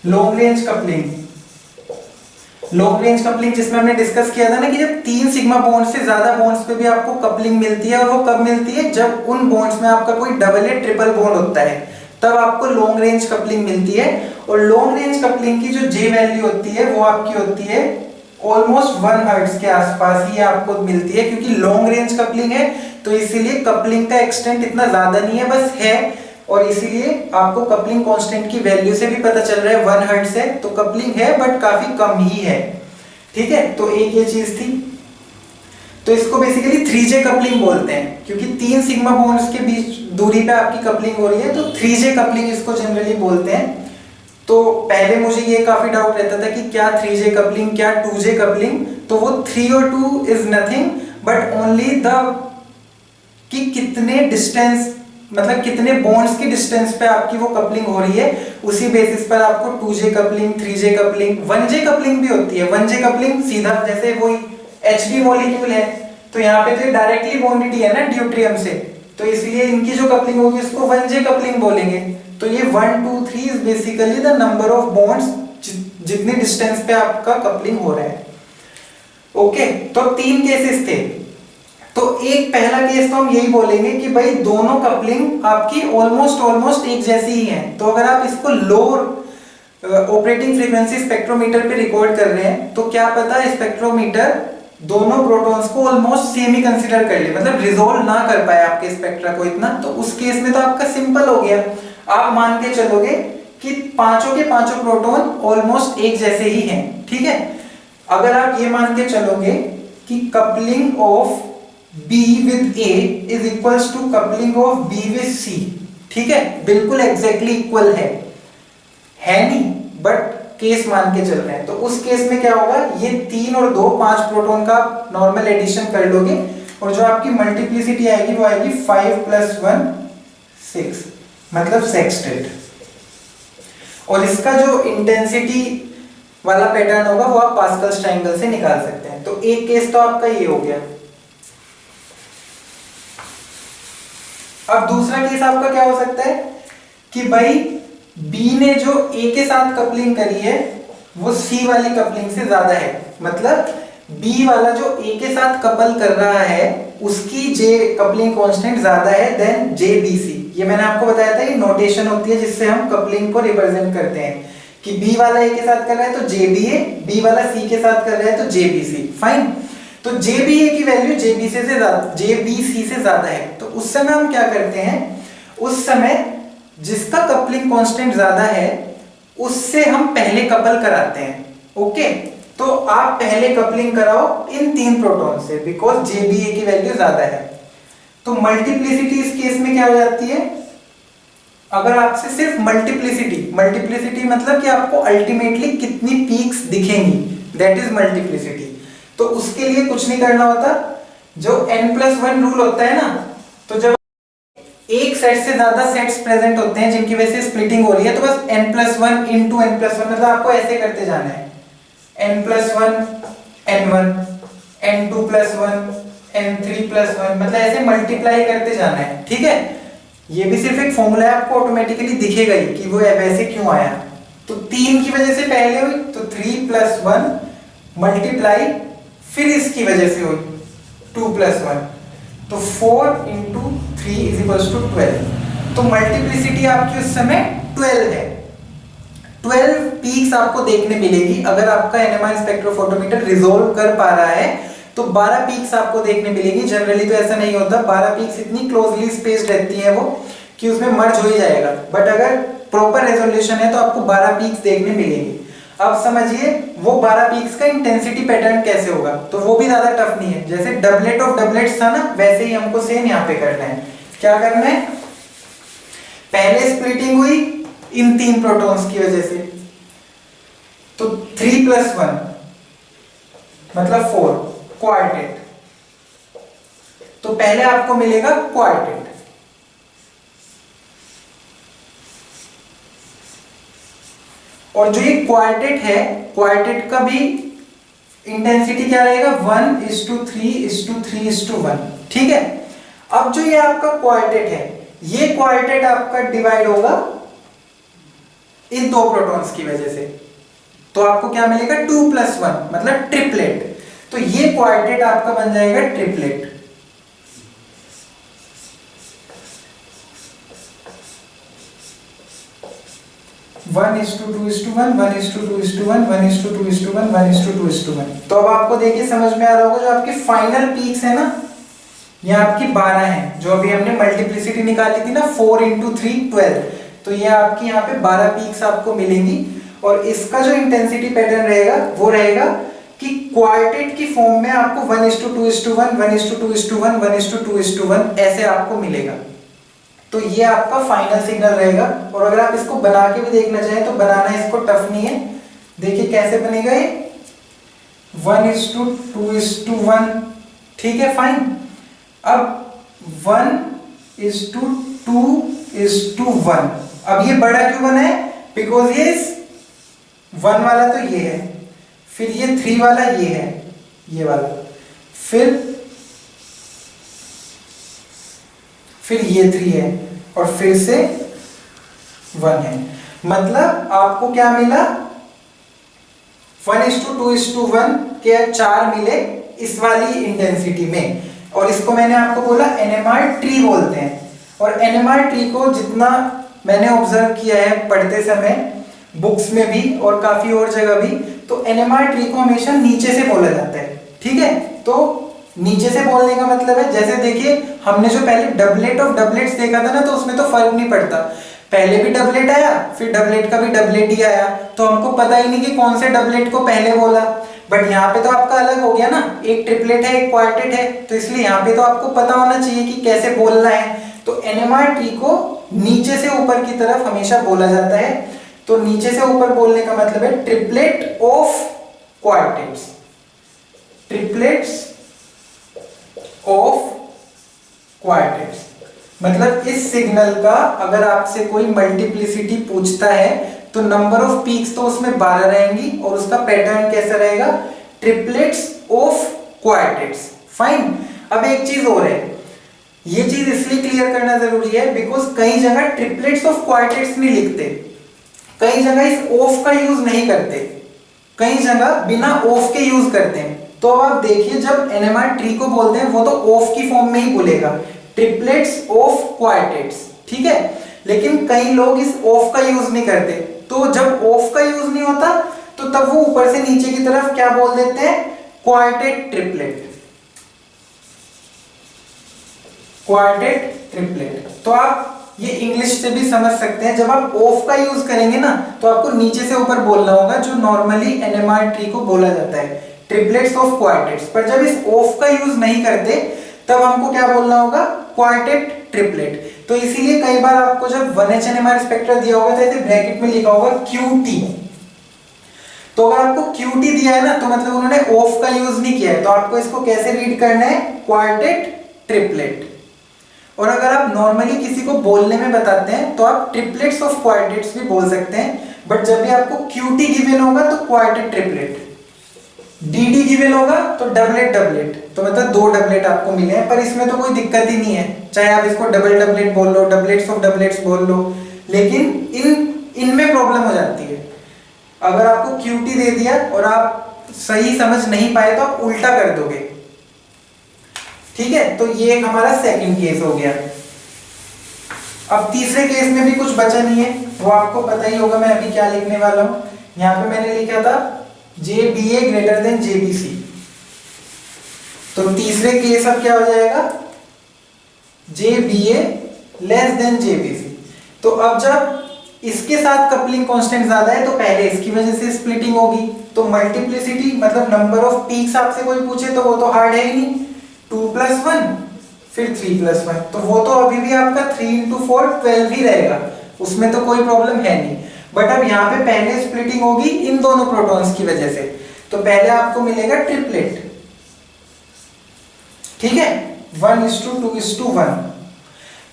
लॉन्ग रेंज कपलिंग जिसमें हमने डिस्कस किया था ना कि जब 3 सिग्मा बॉन्ड से ज्यादा बॉन्ड्स पे भी आपको कपलिंग मिलती है, और वो कब मिलती है? जब उन बॉन्ड्स में आपका कोई डबल या ट्रिपल बॉन्ड होता है, तब आपको लॉन्ग रेंज कपलिंग मिलती है। और लॉन्ग रेंज कपलिंग की जो जे वैल्यू होती है वो आपकी होती है ऑलमोस्ट 1 हर्ट्ज के आसपास ही आपको मिलती है, क्योंकि लॉन्ग रेंज कपलिंग है तो इसीलिए कपलिंग का एक्सटेंट इतना ज्यादा नहीं है, बस है। और इसीलिए आपको कपलिंग कांस्टेंट की वैल्यू से भी पता चल रहा है 1 हर्ट्ज है, तो कपलिंग है बट काफी कम ही है, ठीक है। तो एक ये चीज थी। तो इसको बेसिकली 3J कपलिंग बोलते हैं, क्योंकि 3 सिग्मा बॉन्ड्स के बीच दूरी पे आपकी कपलिंग हो रही है, तो 3J कपलिंग इसको जनरली बोलते हैं। तो पहले मुझे ये काफी डाउट रहता था कि क्या 3J कपलिंग, क्या 2J कपलिंग। तो वो 3 और 2 is nothing but only the कि कितने डिस्टेंस, मतलब कितने बॉन्ड्स की डिस्टेंस पे आपकी वो कपलिंग हो रही है, उसी बेसिस पर आपको 2J coupling, 3J coupling, 1J coupling भी होती है। 1J कपलिंग सीधा जैसे वही Hb मॉलिक्यूल है, तो यहाँ पे तो डायरेक्टली बॉन्डेड है ना ड्यूट्रियम से, तो इसलिए इनकी जो कपलिंग होगी उसको 1J कपलिंग बोलेंगे। तो ये 1 2 3 is basically the number of bonds जितनी डिस्टेंस पे आपका कपलिंग हो रहा है। ओके, तो 3 केसेस थे। तो एक पहला केस तो हम यही बोलेंगे कि भाई दोनों कपलिंग आपकी ऑलमोस्ट एक जैसी ही है। तो अगर आप इसको लोअर ऑपरेटिंग फ्रीक्वेंसी स्पेक्ट्रोमीटर पे रिकॉर्ड कर रहे हैं, तो क्या पता स्पेक्ट्रोमीटर दोनों प्रोटॉन्स को ऑलमोस्ट सेम ही कंसीडर कर ले, मतलब रिजोल्व ना कर पाए आपके स्पेक्ट्रा को इतना। तो उस केस में तो आपका सिंपल हो गया, आप मान के चलोगे कि पांचों के पांचों प्रोटॉन ऑलमोस्ट एक जैसे ही हैं, ठीक है। अगर आप ये मान के चलोगे कि coupling of B with A is equals to coupling of B with C, ठीक है, बिल्कुल एग्जैक्टली इक्वल है नहीं, बट केस मान के चल रहे हैं। तो उस केस में क्या होगा, ये 3 और 2 5 प्रोटॉन का नॉर्मल एडिशन कर लोगे और जो आपकी मल्टीप्लिसिटी आएगी वो आएगी 5 + 1 6, मतलब सेक्सटेट। और इसका जो इंटेंसिटी वाला पैटर्न होगा वो आप पास्कल्स ट्रायंगल से निकाल सकते हैं। तो एक केस तो आपका ये हो गया। अब दूसरा केस आपका क्या हो सकता है कि भाई B ने जो A के साथ कपलिंग करी है वो C वाली कपलिंग से ज्यादा है, मतलब B वाला जो A के साथ कपल कर रहा है उसकी J कपलिंग कांस्टेंट ज्यादा है देन JBC। ये मैंने आपको बताया था, ये नोटेशन होती है जिससे हम कपलिंग को रिप्रेजेंट करते हैं कि B वाला A के साथ कर रहा है तो JBA, B वाला C के साथ कर रहा है तो JBC। फाइन, तो JBA की वैल्यू JBC से ज्यादा है। तो उस समय हम क्या करते हैं, उस समय जिसका कपलिंग कांस्टेंट ज्यादा है उससे हम पहले कपल कराते हैं। ओके, तो आप पहले कपलिंग कराओ इन 3 प्रोटॉन से, बिकॉज JBA की वैल्यू ज्यादा है। तो मल्टीप्लिसिटी इस केस में क्या हो जाती है, अगर आपसे सिर्फ मल्टीप्लिसिटी मतलब कि आपको अल्टीमेटली कितनी पीक्स दिखेंगी, दैट इज मल्टीप्लिसिटी। तो उसके लिए कुछ नहीं करना होता, जो n+1 रूल होता है ना, तो जब एक सेट से ज्यादा सेट्स प्रेजेंट होते हैं जिनकी वजह से स्प्लिटिंग हो रही है, तो बस n+1 इंटू n+1, मतलब आपको ऐसे करते जाना है, n+1 n1 n2+1 n3+1, मतलब ऐसे मल्टीप्लाई करते जाना है, ठीक है। ये भी सिर्फ एक फॉर्मूला है, आपको ऑटोमेटिकली दिखेगा ही कि वो वैसे क्यों आया। तो 3 की वजह से पहले हुई तो 3+1 मल्टीप्लाई, फिर इसकी वजह से हुई 2+1, तो 4 इंटू 3 इज इक्वल्स टू 12। तो मल्टीप्लिसिटी आपकी उस समय 12 है। 12 पीक्स आपको देखने मिलेगी अगर आपका NMR स्पेक्ट्रोफोटोमीटर रिजोल्व कर पा रहा है, तो 12 पीक्स आपको देखने मिलेगी। जनरली तो ऐसा नहीं होता, 12 पीक्स इतनी क्लोजली स्पेस्ड रहती है वो कि उसमें मर्ज हो ही जाएगा, बट अगर प्रॉपर रेजोल्यूशन है तो आपको 12 पीक्स देखने मिलेगी। अब समझिए वो 12 पीक्स का इंटेंसिटी पैटर्न कैसे होगा, तो वो भी ज्यादा टफ नहीं है। जैसे डबलेट ऑफ डबलेट्स था ना, वैसे ही हमको सेम यहाँ पे करना है। क्या करना है, पहले स्प्लिटिंग हुई इन 3 प्रोटॉन्स की वजह से, तो 3+1 मतलब 4 क्वार्टेट, तो पहले आपको मिलेगा क्वार्टेट, और जो ये क्वार्टेट है, क्वार्टेट का भी इंटेंसिटी क्या रहेगा, 1:3:3:1, ठीक है। अब जो ये आपका क्वार्टेट है, ये क्वार्टेट आपका डिवाइड होगा इन 2 प्रोटॉन्स की वजह से, तो आपको क्या मिलेगा 2+1 मतलब ट्रिपलेट। तो ये क्वार्टेट आपका बन जाएगा triplet. One is to two is to one, 1:2:1, 1:2:1, 1:2:1। तो अब आपको देखिए समझ में आ रहा होगा, जो आपकी फाइनल पीक्स है ना, ये आपकी 12 है, जो अभी हमने मल्टीप्लिसिटी निकाली थी ना 4 इंटू 3 12, तो ये आपकी यहाँ पे 12 पीक्स आपको मिलेंगी। और इसका जो इंटेंसिटी पैटर्न रहेगा वो रहेगा कि क्वार्टेट की फॉर्म में आपको 1:2:1, 1:2:1, 1:2:1 ऐसे आपको मिलेगा। तो ये आपका फाइनल सिग्नल रहेगा। और अगर आप इसको बना के भी देखना चाहें तो बनाना इसको टफ नहीं है। देखिए कैसे बनेगा ये 1:2:1, ठीक है फाइन। अब 1:2:1, अब ये बड़ा क्यों बना है, बिकॉज ये 1 वाला तो ये है, फिर ये 3 वाला ये है, ये वाला, फिर ये 3 है, और फिर से 1 है। मतलब आपको क्या मिला, 1:2:1 के 4 मिले इस वाली इंटेंसिटी में। और इसको मैंने आपको बोला NMR ट्री बोलते हैं। और NMR ट्री को जितना मैंने ऑब्जर्व किया है पढ़ते समय, बुक्स में भी और काफी और जगह भी, तो NMR ट्री को हमेशा नीचे से बोला जाता है, ठीक है। तो नीचे से बोलने का मतलब है, जैसे देखिए हमने जो पहले डबलेट ऑफ डबलेट्स देखा था ना, तो उसमें तो फर्क नहीं पड़ता, पहले भी डबलेट आया फिर डबलेट का भी डबलेट ही आया, तो हमको पता ही नहीं कि कौन से डबलेट को पहले बोला। बट यहाँ पे तो आपका अलग हो गया ना, एक ट्रिपलेट है एक क्वार्टेट है, तो इसलिए यहाँ पे तो आपको पता होना चाहिए कि कैसे बोलना है। तो NMR ट्री को नीचे से ऊपर की तरफ हमेशा बोला जाता है। तो नीचे से ऊपर बोलने का मतलब है triplet of quartets, triplets of quartets. मतलब इस सिग्नल का अगर आपसे कोई मल्टीप्लिसिटी पूछता है तो नंबर ऑफ पीक्स तो उसमें 12 रहेंगी, और उसका पैटर्न कैसा रहेगा, ट्रिपलेट्स ऑफ क्वार्टेट्स, फाइन। अब एक चीज और है, ये चीज इसलिए क्लियर करना जरूरी है बिकॉज कई जगह ट्रिपलेट्स ऑफ क्वार्टेट्स नहीं लिखते, कई जगह इस ऑफ का यूज नहीं करते, कई जगह बिना ऑफ के यूज करते हैं। तो अब आप देखिए जब NMR ट्री को बोलते हैं वो तो ऑफ की फॉर्म में ही बोलेगा, ट्रिपलेट्स ऑफ क्वार्टेट्स, ठीक है। लेकिन कई लोग इस ऑफ का यूज नहीं करते, तो जब ऑफ का यूज नहीं होता तो तब वो ऊपर से नीचे की तरफ क्या बोल देते हैं, क्वार्टेट ट्रिपलेट, क्वार्टेट ट्रिपलेट। तो आप ये इंग्लिश से भी समझ सकते हैं, जब आप ऑफ का यूज करेंगे ना तो आपको नीचे से ऊपर बोलना होगा, जो नॉर्मली NMR ट्री को बोला जाता है ट्रिपलेट्स ऑफ क्वार्टेट्स। पर जब इस ऑफ का यूज नहीं करते तब हमको क्या बोलना होगा, क्वार्टेट ट्रिपलेट। तो इसीलिए कई बार आपको जब 1H NMR स्पेक्ट्रा दिया होगा तो ऐसे ब्रैकेट में लिखा होगा QT। तो अगर आपको QT दिया है ना तो मतलब उन्होंने ऑफ का यूज नहीं किया है, तो आपको इसको कैसे रीड करना है, क्वार्टेट ट्रिपलेट। और अगर आप नॉर्मली किसी को बोलने में बताते हैं तो आप ट्रिपलेट्स ऑफ क्वार्टेट्स भी बोल सकते हैं, बट जब भी आपको क्यूटी गिवन होगा तो क्वार्टेट ट्रिपलेट, डीडी गिवन होगा तो डबलेट डबलेट, तो मतलब 2 डबलेट आपको मिले हैं। पर इसमें तो कोई दिक्कत ही नहीं है, चाहे आप इसको डबल डबलेट बोल लो, डबलेट्स ऑफ डबलेट्स बोल लो, लेकिन इनमें प्रॉब्लम हो जाती है। अगर आपको क्यूटी दे दिया और आप सही समझ नहीं पाए तो आप उल्टा कर दोगे, ठीक है। तो ये एक हमारा सेकंड केस हो गया। अब तीसरे केस में भी कुछ बचा नहीं है, वो आपको पता ही होगा मैं अभी क्या लिखने वाला हूं। यहां पे मैंने लिखा था JBA ग्रेटर देन JBC, तो तीसरे केस अब क्या हो जाएगा, JBA लेस देन JBC। तो अब जब इसके साथ कपलिंग कांस्टेंट ज्यादा है तो पहले इसकी वजह से स्प्लिटिंग होगी, तो मल्टीप्लिसिटी मतलब नंबर ऑफ पीक्स आपसे कोई पूछे तो वो तो हार्ड है ही नहीं, 2 + 1 फिर 3 + 1, तो वो तो अभी भी आपका 3 × 4 12 ही रहेगा, उसमें तो कोई प्रॉब्लम है नहीं। बट अब यहाँ पे पहले स्प्लिटिंग होगी इन दोनों प्रोटॉन्स की वजह से, तो पहले आपको मिलेगा ट्रिपलेट, ठीक है, 1:2:1।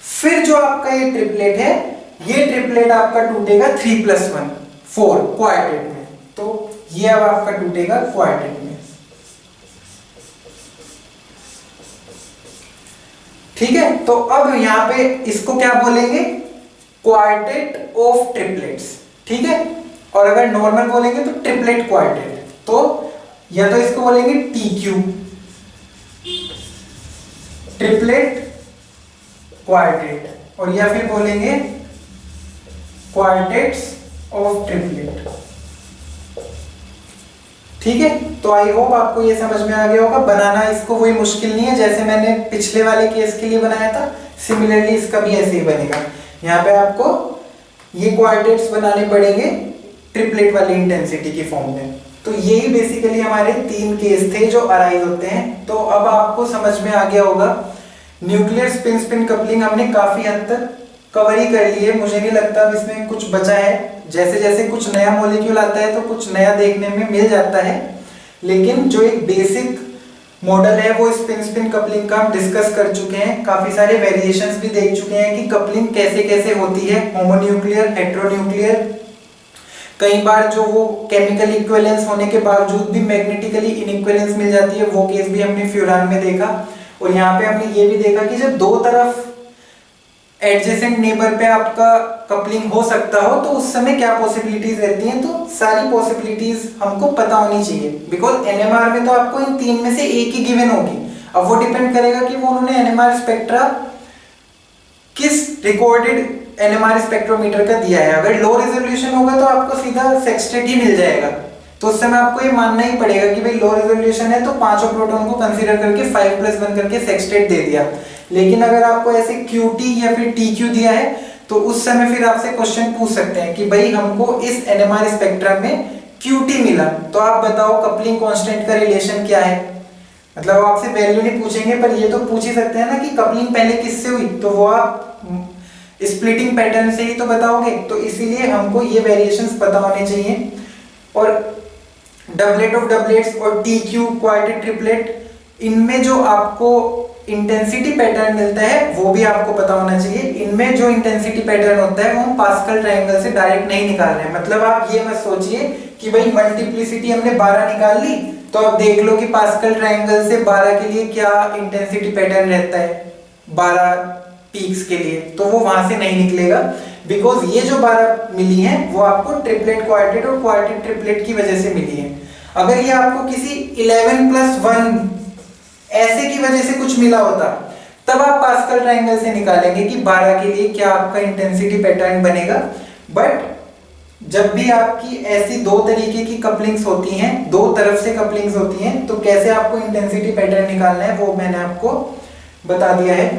फिर जो आपका ये ट्रिपलेट है, ये ट्रिपलेट आपका टूटेगा 3 + 1 4 क्वार्टेट में, तो ये अब आपका टूटेगा क्वार्टेट में, ठीक है। तो अब यहां पे इसको क्या बोलेंगे, क्वार्टेट ऑफ ट्रिपलेट्स, ठीक है। और अगर नॉर्मल बोलेंगे तो ट्रिपलेट क्वार्टेट, तो या तो इसको बोलेंगे TQ ट्रिपलेट क्वार्टेट, और या फिर बोलेंगे क्वार्टेट्स ऑफ ट्रिपलेट, ठीक है। तो आई होप आपको ये समझ में आ गया होगा। बनाना इसको कोई मुश्किल नहीं है, जैसे मैंने पिछले वाले केस के लिए बनाया था सिमिलरली इसका भी ऐसे ही बनेगा। यहाँ पे आपको ये क्वार्टेट्स बनाने पड़ेंगे ट्रिपलेट वाली इंटेंसिटी की फॉर्म में। तो यही बेसिकली हमारे 3 केस थे जो अराइज होते हैं। तो अब आपको समझ में आ गया होगा, न्यूक्लियर स्पिन स्पिन कपलिंग हमने काफी हद तक कवर ही कर ली है, मुझे नहीं लगता अब इसमें कुछ बचा है। जैसे जैसे कुछ नया मॉलिक्यूल आता है तो कुछ नया देखने में मिल जाता है, लेकिन जो एक बेसिक मॉडल है वो स्पिन स्पिन कपलिंग का हम डिस्कस कर चुके हैं। काफी सारे वेरिएशंस भी देख चुके हैं कि कपलिंग कैसे कैसे होती है, होमोन्यूक्लियर, हेटेरोन्यूक्लियर, कई बार जो वो केमिकल इक्विवेलेंस होने के बावजूद भी मैग्नेटिकली इनइक्विवेलेंस मिल जाती है, वो केस भी हमने फ्यूरान में देखा। और यहाँ पे हमने ये भी देखा कि जब दो तरफ एडजेसेंट नेबर पे आपका कपलिंग हो सकता हो तो उस समय क्या पॉसिबिलिटीज रहती हैं। तो सारी पॉसिबिलिटीज हमको पता होनी चाहिए, बिकॉज एनएमआर में तो आपको इन 3 में से एक ही गिवन होगी। अब वो डिपेंड करेगा कि वो उन्होंने एनएमआर स्पेक्ट्रा किस रिकॉर्डेड एनएमआर स्पेक्ट्रोमीटर का दिया है। अगर लो रेजोल्यूशन होगा तो आपको सीधा सेक्सटेट ही मिल जाएगा, तो उस समय आपको ये मानना ही पड़ेगा कि भाई लो रेजोल्यूशन है तो पांचों प्रोटॉन को कंसीडर करके 5+1 करके सेक्सटेट दे दिया। लेकिन अगर आपको ऐसे QT या फिर TQ दिया है तो उस समय फिर आपसे क्वेश्चन पूछ सकते हैं कि भाई हमको इस एनएमआर स्पेक्ट्रम में QT मिला, तो आप बताओ कपलिंग कांस्टेंट का रिलेशन क्या है। मतलब आपसे वैल्यू नहीं पूछेंगे पर ये तो पूछ ही सकते हैं ना कि कपलिंग पहले किससे हुई, तो वो आप स्प्लिटिंग पैटर्न से ही तो बताओगे। तो इसीलिए हमको ये वेरिएशंस पता होने चाहिए। और डबलेट ऑफ डबलेट्स और TQ क्वार्टेट ट्रिपलेट, इनमें जो आपको इंटेंसिटी पैटर्न मिलता है वो भी आपको पता होना चाहिए। इनमें जो इंटेंसिटी पैटर्न होता है वो हम पास्कल ट्रायंगल से डायरेक्ट नहीं निकाल रहे हैं। मतलब आप ये मत सोचिए कि भाई मल्टीप्लिसिटी हमने 12 निकाल ली तो अब देख लो कि पास्कल ट्रायंगल से 12 के लिए क्या इंटेंसिटी पैटर्न रहता है 12 पीक्स के लिए, तो वो वहां से नहीं निकलेगा। बिकॉज ये जो 12 मिली हैं वो आपको ट्रिपलेट क्वार्टेट और क्वार्टेट ट्रिपलेट की वजह से मिली है। अगर ये आपको किसी 11+1 ऐसे की वजह से कुछ मिला होता तब आप पास्कल ट्रायंगल से निकालेंगे कि 12 के लिए क्या आपका इंटेंसिटी पैटर्न बनेगा। बट जब भी आपकी ऐसी दो तरीके की कपलिंग्स होती हैं, दो तरफ से कपलिंग्स होती हैं, तो कैसे आपको इंटेंसिटी पैटर्न निकालना है वो मैंने आपको बता दिया है।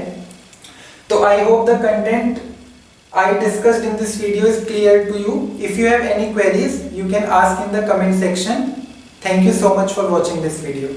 तो I hope the content I discussed in this video is clear to you. If you have any queries, you can ask in the comment section. Thank you so much for watching this video.